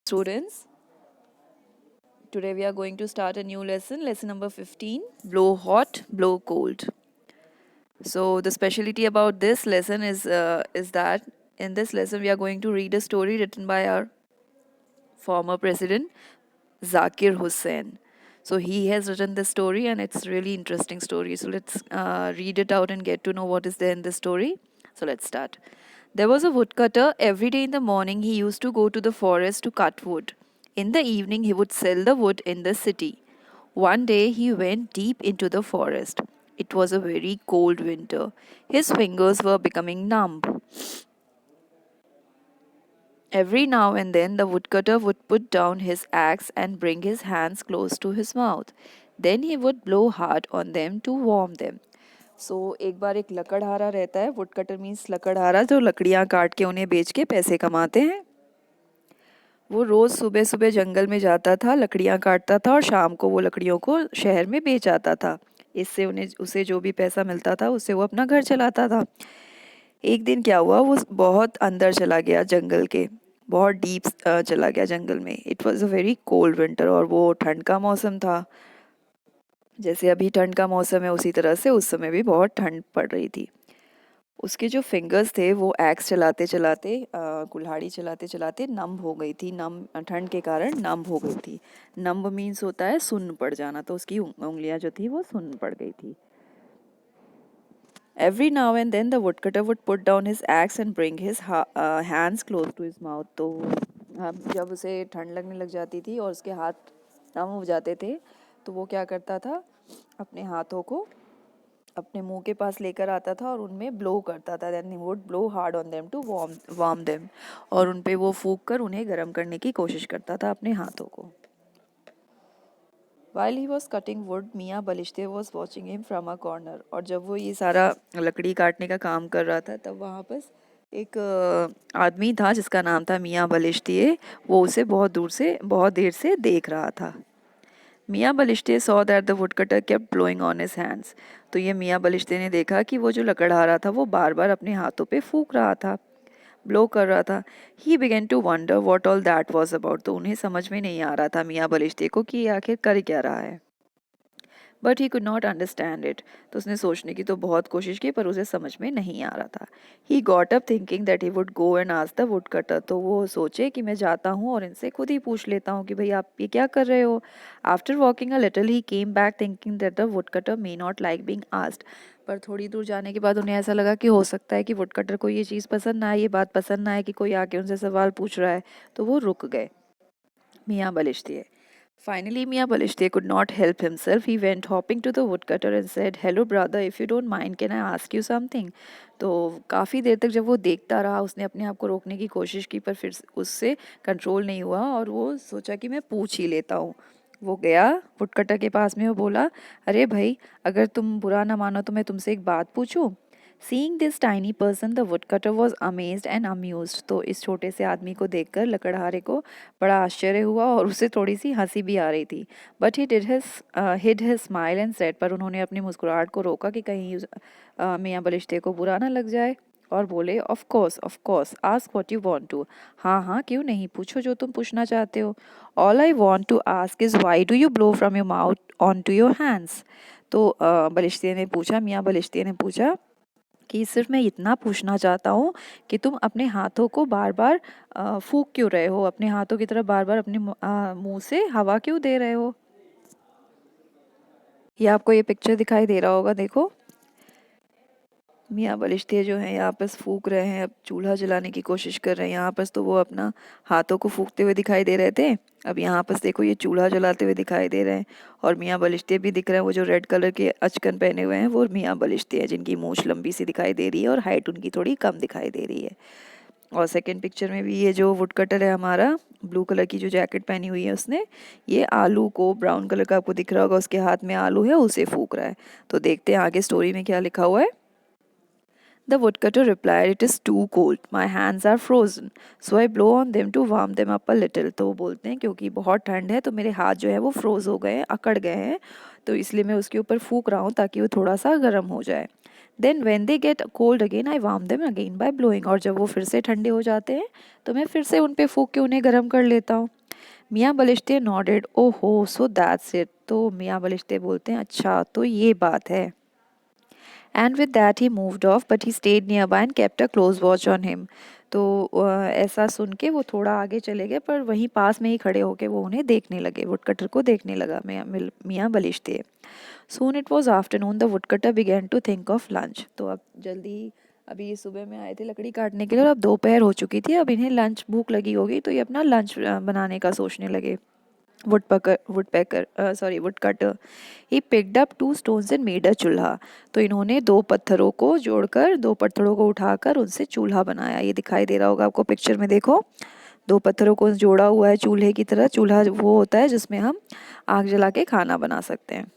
Students, today we are going to start a new lesson number 15, blow hot, blow cold. So the specialty about this lesson is that in this lesson we are going to read a story written by our former president Zakir Hussain. So he has written this story and it's really interesting story. So let's read it out and get to know what is there in the story. So let's start. There was a woodcutter. Every day in the morning he used to go to the forest to cut wood. In the evening he would sell the wood in the city. One day he went deep into the forest. It was a very cold winter. His fingers were becoming numb. Every now and then the woodcutter would put down his axe and bring his hands close to his mouth. Then he would blow hard on them to warm them. So एक बार एक लकड़हारा रहता है. Woodcutter means लकड़हारा जो लकड़ियाँ काट के उन्हें बेच के पैसे कमाते हैं. वो रोज़ सुबह सुबह जंगल में जाता था, लकड़ियाँ काटता था और शाम को वो लकड़ियों को शहर में बेच आता था. इससे उसे जो भी पैसा मिलता था उससे वो अपना घर चलाता था. एक दिन क्या हुआ, वो बहुत अंदर चला गया जंगल के, बहुत डीप चला गया जंगल में. It was a very cold winter और वो ठंड का मौसम था. जैसे अभी ठंड का मौसम है उसी तरह से उस समय भी बहुत ठंड पड़ रही थी. उसके जो फिंगर्स थे वो एक्स चलाते चलाते कुल्हाड़ी चलाते चलाते नम्ब हो गई थी. ठंड के कारण नम्ब हो गई थी. नम्ब मीन्स होता है सुन्न पड़ जाना, तो उसकी उंगलियां जो थी वो सुन्न पड़ गई थी. Every now and then the woodcutter would put down his axe and bring his hands close to his mouth. तो जब उसे ठंड लगने लग जाती थी और उसके हाथ नम हो जाते थे तो वो क्या करता था, अपने हाथों को अपने मुंह के पास लेकर आता था और उनमें ब्लो करता था. Then he would blow hard on them to warm them. और उन पे वो फूंक कर उन्हें गर्म करने की कोशिश करता था अपने हाथों को. While he was cutting wood, मियाँ बलिश्ते was watching him from a corner. और जब वो ये सारा लकड़ी काटने का काम कर रहा था तब वहाँ पर एक आदमी था जिसका नाम था मियाँ बलिश्ते. वो उसे बहुत देर से देख रहा था. मियाँ बलिश्ते saw that the woodcutter kept blowing on his hands. तो ये मियाँ बलिश्ते ने देखा कि वो जो लकड़हारा था वो बार बार अपने हाथों पे फूंक रहा था, ब्लो कर रहा था. He began to wonder what all that was about. तो उन्हें समझ में नहीं आ रहा था मियाँ बलिश्ते को कि ये आखिर कर क्या रहा है. But he could not understand it. तो उसने सोचने की तो बहुत कोशिश की पर उसे समझ में नहीं आ रहा था. He got up thinking that he would go and ask the wood cutter. तो वो सोचे कि मैं जाता हूँ और इनसे खुद ही पूछ लेता हूँ कि भाई आप ये क्या कर रहे हो. After walking a little he came back thinking that the wood cutter may not like being asked. पर थोड़ी दूर जाने के बाद उन्हें ऐसा लगा कि हो सकता है कि वुड कटर को ये चीज़ पसंद ना आए, ये बात पसंद ना आए कि कोई आके उनसे सवाल पूछ रहा है. तो वो रुक गए. मियाँ बलिश्ते. Finally, Mia Balishte could not help himself. He went hopping to the woodcutter and said, "Hello, brother. If you don't mind, can I ask you something?" तो काफ़ी देर तक जब वो देखता रहा उसने अपने आप को रोकने की कोशिश की पर फिर उससे कंट्रोल नहीं हुआ और वो सोचा कि मैं पूछ ही लेता हूँ. वो गया वुडकटर के पास में, वो बोला, अरे भाई, अगर तुम बुरा ना मानो तो मैं तुमसे एक बात पूछूं. Seeing this tiny person, the woodcutter was amazed and amused. तो इस छोटे से आदमी को देखकर लकड़हारे को बड़ा आश्चर्य हुआ और उसे थोड़ी सी हंसी भी आ रही थी. But he hid his smile and said. पर उन्होंने अपनी मुस्कुराहट को रोका कि कहीं मियाँ बलिश्ते को बुरा ना लग जाए और बोले, of course ask what you want to. हाँ हाँ क्यों नहीं, पूछो जो तुम पूछना चाहते हो. All I want to ask is why do you blow from your mouth on to your hands. तो मियाँ बलिश्ते ने पूछा कि सिर्फ मैं इतना पूछना चाहता हूँ कि तुम अपने हाथों को बार बार फूंक क्यों रहे हो, अपने हाथों की तरफ बार बार अपने मुंह से हवा क्यों दे रहे हो. ये आपको ये पिक्चर दिखाई दे रहा होगा, देखो मियाँ बलिश्ते जो हैं यहाँ पर फूंक रहे हैं, अब चूल्हा जलाने की कोशिश कर रहे हैं. यहाँ पर तो वो अपना हाथों को फूंकते हुए दिखाई दे रहे थे, अब यहाँ पर देखो ये चूल्हा जलाते हुए दिखाई दे रहे हैं. और मियाँ बलिश्ते भी दिख रहे हैं, वो जो रेड कलर के अचकन पहने हुए हैं वो मियाँ बलिश्ते हैं जिनकी मूंछ लंबी सी दिखाई दे रही है और हाइट उनकी थोड़ी कम दिखाई दे रही है. और सेकंड पिक्चर में भी ये जो वुड कटर है हमारा, ब्लू कलर की जो जैकेट पहनी हुई है उसने, ये आलू को, ब्राउन कलर का आपको दिख रहा होगा उसके हाथ में आलू है, उसे फूंक रहा है. तो देखते हैं आगे स्टोरी में क्या लिखा हुआ है. The woodcutter replied, "It is too cold. My hands are frozen. So I blow on them to warm them up a little." तो वो बोलते हैं क्योंकि बहुत ठंड है तो मेरे हाथ जो है वो फ्रोज हो गए हैं, अकड़ गए हैं, तो इसलिए मैं उसके ऊपर फूंक रहा हूँ ताकि वो थोड़ा सा गर्म हो जाए. Then when they get cold again, I warm them again by blowing. और जब वो फिर से ठंडे हो जाते हैं तो मैं फिर से उन पे फूंक के उन्हें गर्म कर लेता हूँ. मियाँ बलिश्ते नॉडेड, ओहो सो दैट्स इट। तो मियाँ बलिश्ते बोलते हैं अच्छा तो ये बात है। And with that he moved of but he stayed near by and kept a close watch on him. तो ऐसा सुन के वो थोड़ा आगे चले गए पर वहीं पास में ही खड़े होके वो उन्हें देखने लगे, वुडकटर को देखने लगा मियाँ Balishte. Soon it was afternoon the woodcutter began to think of lunch. तो अब जल्दी, अभी ये सुबह में आए थे लकड़ी काटने के लिए और अब दोपहर हो चुकी थी, अब इन्हें लंच भूख लगी होगी तो ये अपना लंच बनाने का सोचने लगे। Woodcutter he picked up 2 stones and made a चूल्हा। तो इन्होंने 2 पत्थरों को जोड़कर, 2 पत्थरों को उठाकर उनसे चूल्हा बनाया। ये दिखाई दे रहा होगा आपको पिक्चर में, देखो 2 पत्थरों को जोड़ा हुआ है चूल्हे की तरह। चूल्हा वो होता है जिसमें हम आग जला के खाना बना सकते हैं।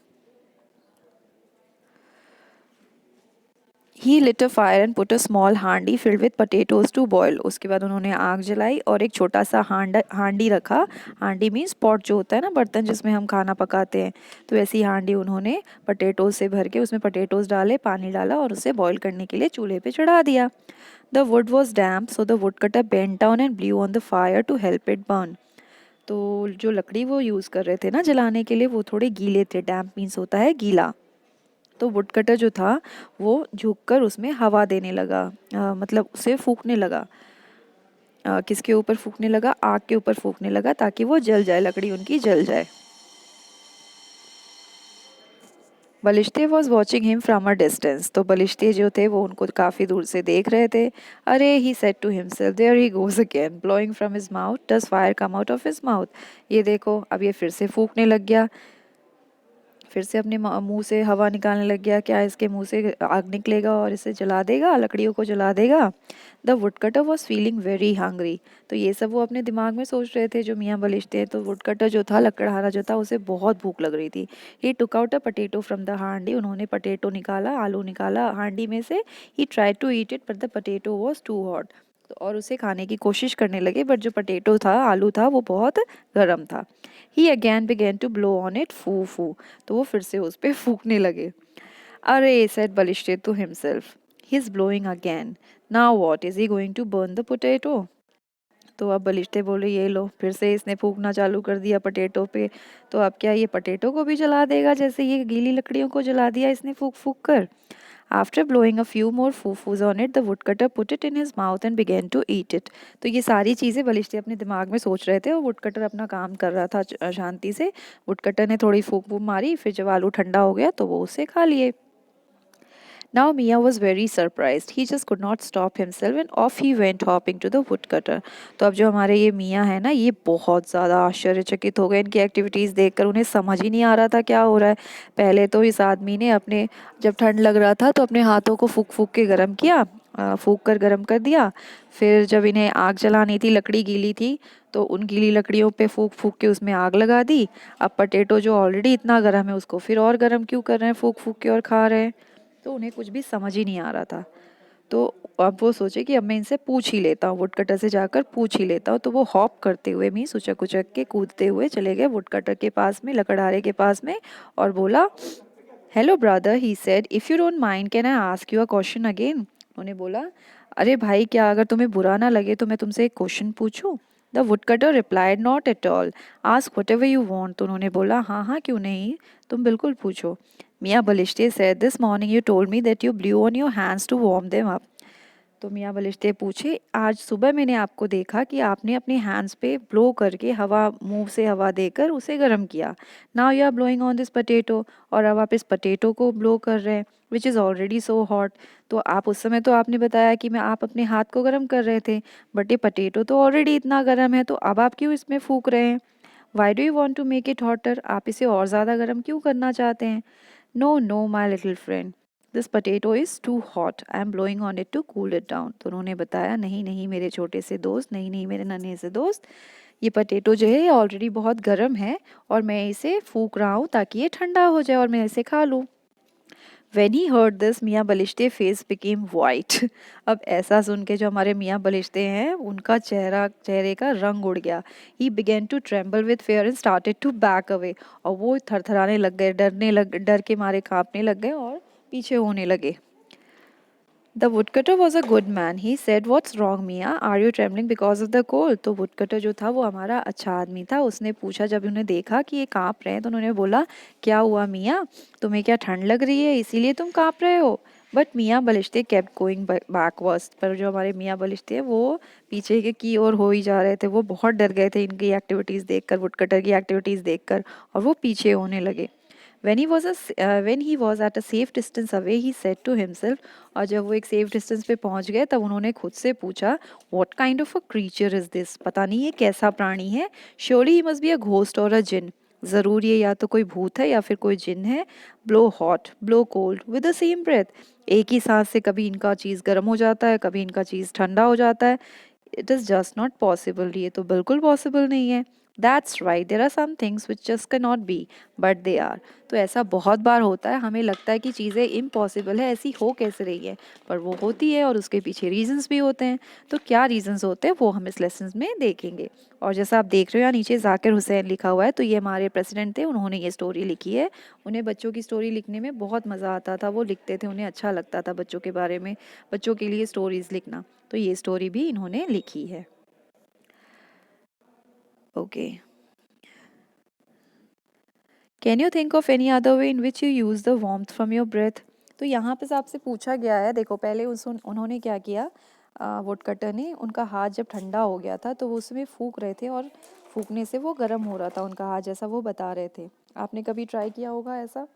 ही lit a fire and put a small handi filled with potatoes to boil। उसके बाद उन्होंने आग जलाई और एक छोटा सा हांडी रखा। हांडी मीन्स पॉट जो होता है ना, बर्तन जिसमें हम खाना पकाते हैं। तो ऐसी हांडी उन्होंने पटेटोज से भर के उसमें पटेटोज डाले, पानी डाला और उसे बॉईल करने के लिए चूल्हे पे चढ़ा दिया। The wood was damp so the woodcutter bent down and blew on the fire to help it burn. तो जो लकड़ी वो यूज़ कर रहे थे ना जलाने के लिए, वो थोड़े गीले थे। डैम्प मीन्स होता है गीला। तो वुडकटर जो था वो झुककर उसमें हवा देने लगा, मतलब उसे फूकने लगा। किसके ऊपर फूकने लगा? आग के ऊपर फूकने लगा ताकि वो जल जाए, लकड़ी उनकी जल जाए। Balishte was watching him from a distance. तो बलिश्ते जो थे वो उनको काफ़ी दूर से देख रहे थे। अरे he said to himself, there he goes again blowing from his mouth, does fire come out of his mouth. ये देखो अब ये फिर से फूकने लग गया, फिर से अपने मुंह से हवा निकालने लग गया। क्या इसके मुंह से आग निकलेगा और इसे जला देगा, लकड़ियों को जला देगा? The woodcutter was feeling very hungry. तो ये सब वो अपने दिमाग में सोच रहे थे जो मियाँ बलिश्ते हैं। तो वुडकटर जो था, लकड़हारा जो था, उसे बहुत भूख लग रही थी। He took out a potato from the हांडी। उन्होंने पटेटो निकाला, आलू निकाला हांडी में से। He try to eat it but the potato was too hot. और उसे खाने की कोशिश करने लगे बट जो पटेटो था, आलू था, वो बहुत गर्म था। He again began to blow on it, फू फू। तो वो फिर से उस पे फूकने लगे। अरे said Balishte to himself, he is blowing again, now what, is he going to burn the potato? तो अब बलिश्ते बोले ये लो, फिर से इसने फूकना चालू कर दिया पटेटो पे। तो अब क्या ये पटेटो को भी जला देगा जैसे ये गीली लकड़ियों को जला दिया इसने फूक फूक कर? After blowing a few more फूफूज on it the woodcutter put it in his mouth and began to eat it. तो ये सारी चीज़ें बलिश्ते अपने दिमाग में सोच रहे थे और वुडकटर अपना काम कर रहा था शांति से। वुडकटर ने थोड़ी फूक वूक मारी, फिर जब आलू ठंडा हो गया तो वो उसे खा लिए। Now Mia was very surprised. He just could not stop himself and off he went hopping to the woodcutter. तो अब जो हमारे ये मियाँ है ना, ये बहुत ज़्यादा आश्चर्यचकित हो गए इनकी एक्टिविटीज़ देखकर। उन्हें समझ ही नहीं आ रहा था क्या हो रहा है। पहले तो इस आदमी ने अपने, जब ठंड लग रहा था तो अपने हाथों को फूक फूक के गर्म किया, फूक कर गर्म कर दिया। फिर जब इन्हें आग जलानी थी, लकड़ी गीली थी, तो उन गीली लकड़ियों पे फूक फूक के उसमें आग लगा दी। अब पटेटो जो ऑलरेडी इतना गर्म है उसको फिर और गर्म क्यों कर रहे हैं फूक फूक के और खा रहे हैं? तो उन्हें कुछ भी समझ ही नहीं आ रहा था। तो अब वो सोचे कि अब मैं इनसे पूछ ही लेता हूँ, वुडकटर से जाकर पूछ ही लेता हूँ। तो वो हॉप करते हुए, मीन्स उचक उचक के कूदते हुए चले गए वुडकटर के पास में, लकड़हारे के पास में, और बोला, hello brother, he said, if you don't mind can I ask you a question again? उन्होंने बोला, अरे भाई क्या अगर तुम्हें बुरा ना लगे तो मैं तुमसे एक क्वेश्चन पूछूं? The woodcutter replied, not at all, ask what ever you want. तो उन्होंने बोला, हाँ हाँ क्यों नहीं, तुम बिल्कुल पूछो। मियाँ बलिश्ते said, this morning you told me that you blew on your hands to warm them up। तो मियाँ बलिश्ते पूछे, आज सुबह मैंने आपको देखा कि आपने अपने हैंड्स पे ब्लो करके, हवा, मुंह से हवा देकर उसे गर्म किया। Now you are blowing on this potato, और अब आप इस पटेटो को ब्लो कर रहे हैं, which is already so hot. तो आप उस समय तो आपने बताया कि मैं, आप अपने हाथ को गर्म कर रहे थे, बट ये पटेटो तो ऑलरेडी इतना गर्म है, तो अब आप क्यों इसमें फूक रहे हैं? Why do you want to make it hotter? आप इसे और ज़्यादा गर्म क्यों करना चाहते हैं? No no my little friend, this potato is too hot, I am blowing on it to cool it down. तो उन्होंने बताया, नहीं नहीं मेरे छोटे से दोस्त, नहीं नहीं मेरे नन्हे से दोस्त, ये पटेटो जो है ये ऑलरेडी बहुत गर्म है और मैं इसे फूक रहा हूँ ताकि ये ठंडा हो जाए और मैं इसे खा लूँ। When he heard this, मियाँ बलिश्ते फेस became white। अब ऐसा सुन के जो हमारे मियाँ बलिश्ते हैं उनका चेहरे का रंग उड़ गया। He began to tremble with fear and started to back away। और वो थरथराने लग गए, डर के मारे कांपने लग गए और पीछे होने लगे। The woodcutter was a good man. He said, "What's wrong, Mia? Are you trembling because of the cold?" तो woodcutter जो था वो हमारा अच्छा आदमी था. उसने पूछा, जब उन्हें देखा कि ये काँप रहे हैं तो उन्होंने बोला, क्या हुआ मिया, तुम्हें क्या ठंड लग रही है इसीलिए तुम काँप रहे हो? बट मियाँ बलिश्ते केप्ट गोइंग बैकवर्ड्स. पर जो हमारे मियाँ बलिश्ते हैं वो पीछे के की ओर हो ही जा रहे थे. वो बहुत डर गए थे इनकी एक्टिविटीज़ देखकर, वुडकटर की एक्टिविटीज़ देखकर, और वो पीछे होने लगे. When he was at a safe distance away, he said to himself, और जब वो एक सेफ डिस्टेंस पे पहुंच गए तब उन्होंने खुद से पूछा, What kind of a creature is this? पता नहीं ये कैसा प्राणी है. Surely he must be a ghost or a jinn. ज़रूर ये या तो कोई भूत है या फिर कोई जिन है. Blow hot, blow cold, with the same breath. एक ही सांस से कभी इनका चीज़ गर्म हो जाता है, कभी इनका चीज़ ठंडा हो जाता है. It is just not possible. ये तो बिल्कुल पॉसिबल नहीं है. That's right, there are some things which just cannot be, but they are. तो ऐसा बहुत बार होता है, हमें लगता है कि चीज़ें इम्पॉसिबल है, ऐसी हो कैसे रही है, पर वो होती है और उसके पीछे रीजंस भी होते हैं. तो क्या रीजंस होते हैं वो हम इस लेसन में देखेंगे. और जैसा आप देख रहे हो यहाँ नीचे जाकिर हुसैन लिखा हुआ है, तो ये हमारे प्रेसिडेंट थे, उन्होंने ये स्टोरी लिखी है. उन्हें बच्चों की स्टोरी लिखने में बहुत मज़ा आता था, वो लिखते थे, उन्हें अच्छा लगता था बच्चों के बारे में, बच्चों के लिए स्टोरीज लिखना. तो ये स्टोरी भी इन्होंने लिखी है. Okay. Can you think of any other way in which you use the warmth from your breath? तो यहाँ पे आपसे पूछा गया है, देखो पहले उन्होंने क्या किया, वुडकटर ने, उनका हाथ जब ठंडा हो गया था तो वो उसमें फूंक रहे थे और फूंकने से वो गर्म हो रहा था उनका हाथ, जैसा वो बता रहे थे. आपने कभी ट्राई किया होगा ऐसा?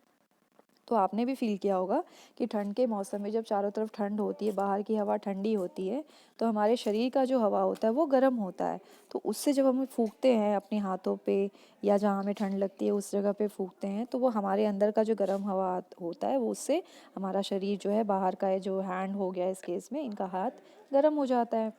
तो आपने भी फील किया होगा कि ठंड के मौसम में जब चारों तरफ ठंड होती है, बाहर की हवा ठंडी होती है, तो हमारे शरीर का जो हवा होता है वो गर्म होता है. तो उससे जब हम फूंकते हैं अपने हाथों पे, या जहाँ हमें ठंड लगती है उस जगह पे फूंकते हैं, तो वो हमारे अंदर का जो गर्म हवा होता है वो उससे हमारा शरीर जो है, बाहर का है जो हैंड हो गया इस केस में, इनका हाथ गर्म हो जाता है.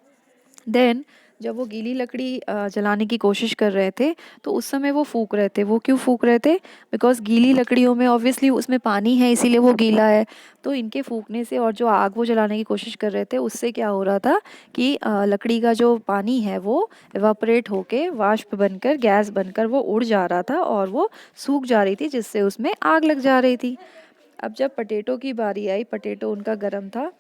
देन जब वो गीली लकड़ी जलाने की कोशिश कर रहे थे तो उस समय वो फूंक रहे थे. वो क्यों फूंक रहे थे? बिकॉज़ गीली लकड़ियों में ऑब्वियसली उसमें पानी है, इसीलिए वो गीला है. तो इनके फूंकने से और जो आग वो जलाने की कोशिश कर रहे थे उससे क्या हो रहा था कि लकड़ी का जो पानी है वो इवापोरेट होके वाष्प बनकर, गैस बनकर वो उड़ जा रहा था और वो सूख जा रही थी, जिससे उसमें आग लग जा रही थी. अब जब पटेटो की बारी आई, पटेटो उनका गर्म था,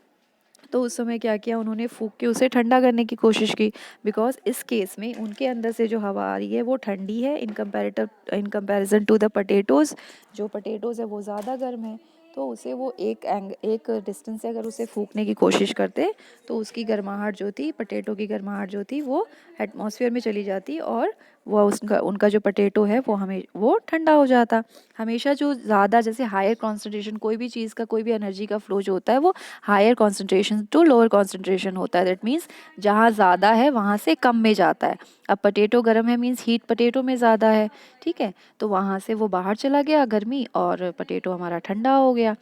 तो उस समय क्या किया उन्होंने, फूंक के उसे ठंडा करने की कोशिश की. बिकॉज इस केस में उनके अंदर से जो हवा आ रही है वो ठंडी है, in comparison to the potatoes. जो पटेटोज़ है वो ज़्यादा गर्म है. तो उसे वो एक डिस्टेंस से अगर उसे फूंकने की कोशिश करते तो उसकी गर्माहट जो थी, पटेटो की गर्माहट जो थी, वो एटमॉस्फेयर में चली जाती और वो उसका उनका जो पटेटो है वो ठंडा हो जाता. हमेशा जो ज़्यादा, जैसे हायर कॉन्सेंट्रेशन, कोई भी चीज़ का, कोई भी एनर्जी का फ्लो जो होता है वो higher concentration to lower concentration होता है. दैट मीन्स जहाँ ज़्यादा है वहाँ से कम में जाता है. अब पटेटो गर्म है मीन्स हीट पटेटो में ज़्यादा है, ठीक है, तो वहाँ से वो बाहर चला गया गर्मी और पटेटो हमारा ठंडा हो गया.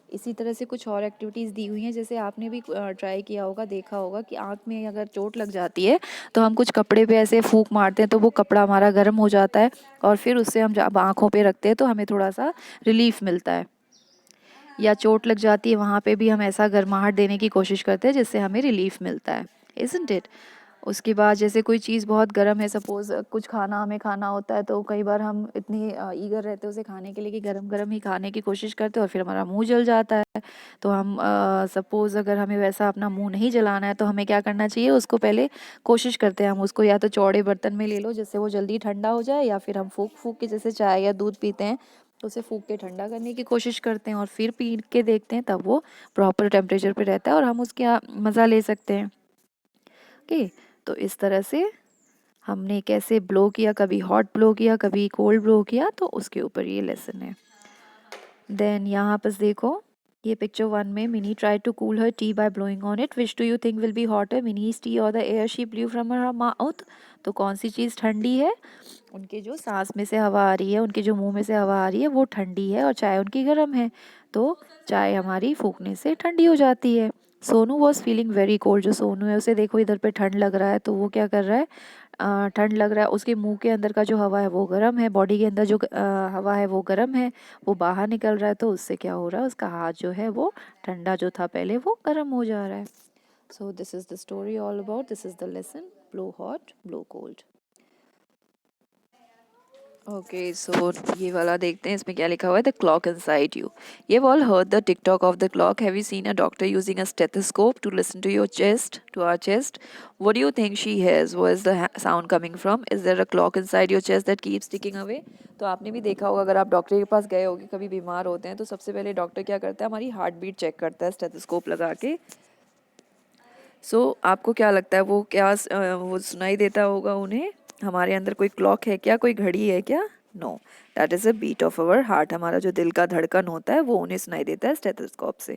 इसी तरह से कुछ और एक्टिविटीज़ दी हुई हैं, जैसे आपने भी ट्राई किया होगा, देखा होगा कि आँख में अगर चोट लग जाती है तो हम कुछ कपड़े पे ऐसे फूंक मारते हैं तो वो कपड़ा हमारा गर्म हो जाता है और फिर उससे हम जब आँखों पे रखते हैं तो हमें थोड़ा सा रिलीफ मिलता है. या चोट लग जाती है वहाँ पे भी हम ऐसा गर्माहट देने की कोशिश करते हैं जिससे हमें रिलीफ मिलता है. Isn't it? उसके बाद जैसे कोई चीज़ बहुत गर्म है, सपोज़ कुछ खाना हमें खाना होता है, तो कई बार हम इतनी ईगर रहते हैं उसे खाने के लिए कि गरम गरम ही खाने की कोशिश करते हैं और फिर हमारा मुंह जल जाता है. तो हम सपोज़ अगर हमें वैसा अपना मुंह नहीं जलाना है तो हमें क्या करना चाहिए, उसको पहले कोशिश करते हैं हम उसको या तो चौड़े बर्तन में ले लो जिससे वो जल्दी ठंडा हो जाए, या फिर हम फूंक फूंक के, जैसे चाय या दूध पीते हैं तो उसे फूंक के ठंडा करने की कोशिश करते हैं और फिर पी के देखते हैं, तब वो प्रॉपर टेम्परेचर पे रहता है और हम उसका मज़ा ले सकते हैं. ओके. तो इस तरह से हमने कैसे ब्लो किया, कभी हॉट ब्लो किया, कभी कोल्ड ब्लो किया, तो उसके ऊपर ये लेसन है. देन यहाँ पर देखो, ये पिक्चर 1 में Mini try to cool her tea by blowing on it. Which do you think will be hotter, Mini's tea और the air she blew from her mouth? तो कौन सी चीज़ ठंडी है? उनके जो सांस में से हवा आ रही है, उनके जो मुंह में से हवा आ रही है वो ठंडी है और चाय उनकी गर्म है. तो चाय हमारी फूकने से ठंडी हो जाती है. Sonu was feeling very cold. जो सोनू है उसे देखो इधर पे ठंड लग रहा है, तो वो क्या कर रहा है, ठंड लग रहा है, उसके मुंह के अंदर का जो हवा है वो गर्म है, बॉडी के अंदर जो हवा है वो गर्म है, वो बाहर निकल रहा है, तो उससे क्या हो रहा है, उसका हाथ जो है वो ठंडा जो था पहले वो गर्म हो जा रहा है. So this is the story all about, this is the lesson, blow hot blow cold. Okay so ये वाला देखते हैं इसमें क्या लिखा हुआ है द क्लॉक इनसाइड यू ये all heard the tick tock of the clock have you seen a doctor using a stethoscope to listen to your chest to our chest what do you think she has where is the sound coming from is there a clock inside your chest that keeps ticking away तो आपने भी देखा होगा अगर आप doctor के पास गए होगे कभी बीमार होते हैं तो सबसे पहले डॉक्टर क्या करता है हमारी हार्ट बीट चेक करता है स्टेथोस्कोप लगा के सो आपको क्या लगता है वो क्या वो सुनाई देता होगा उन्हें हमारे अंदर कोई क्लॉक है क्या कोई घड़ी है क्या no that is a beat of our heart हमारा जो दिल का धड़कन होता है वो उन्हें सुनाई देता है स्टेथोस्कोप से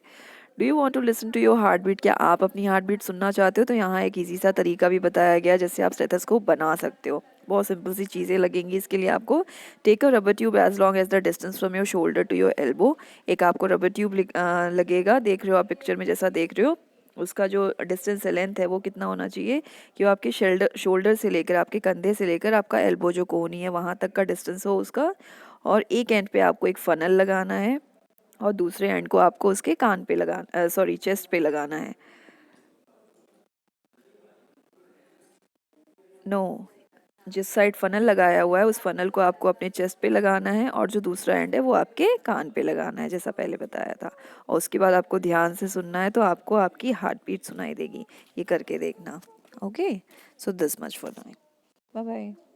do you want to listen to your heart beat क्या आप अपनी हार्ट बीट सुनना चाहते हो तो यहाँ एक इजी सा तरीका भी बताया गया जिससे आप स्टेथोस्कोप बना सकते हो बहुत सिंपल सी चीज़ें लगेंगी इसके लिए आपको take a rubber tube as long as the distance from your shoulder to your elbow एक आपको रबर ट्यूब लगेगा देख रहे हो आप पिक्चर में जैसा देख रहे हो उसका जो डिस्टेंस है लेंथ है वो कितना होना चाहिए कि वो आपके शोल्डर से लेकर आपके कंधे से लेकर आपका एल्बो जो कोहनी है वहाँ तक का डिस्टेंस हो उसका और एक एंड पे आपको एक फनल लगाना है और दूसरे एंड को आपको उसके कान पे लगाना सॉरी चेस्ट पे लगाना है नो जिस साइड फनल लगाया हुआ है उस फनल को आपको अपने चेस्ट पे लगाना है और जो दूसरा एंड है वो आपके कान पे लगाना है जैसा पहले बताया था और उसके बाद आपको ध्यान से सुनना है तो आपको आपकी हार्ट बीट सुनाई देगी ये करके देखना okay so this much for now bye bye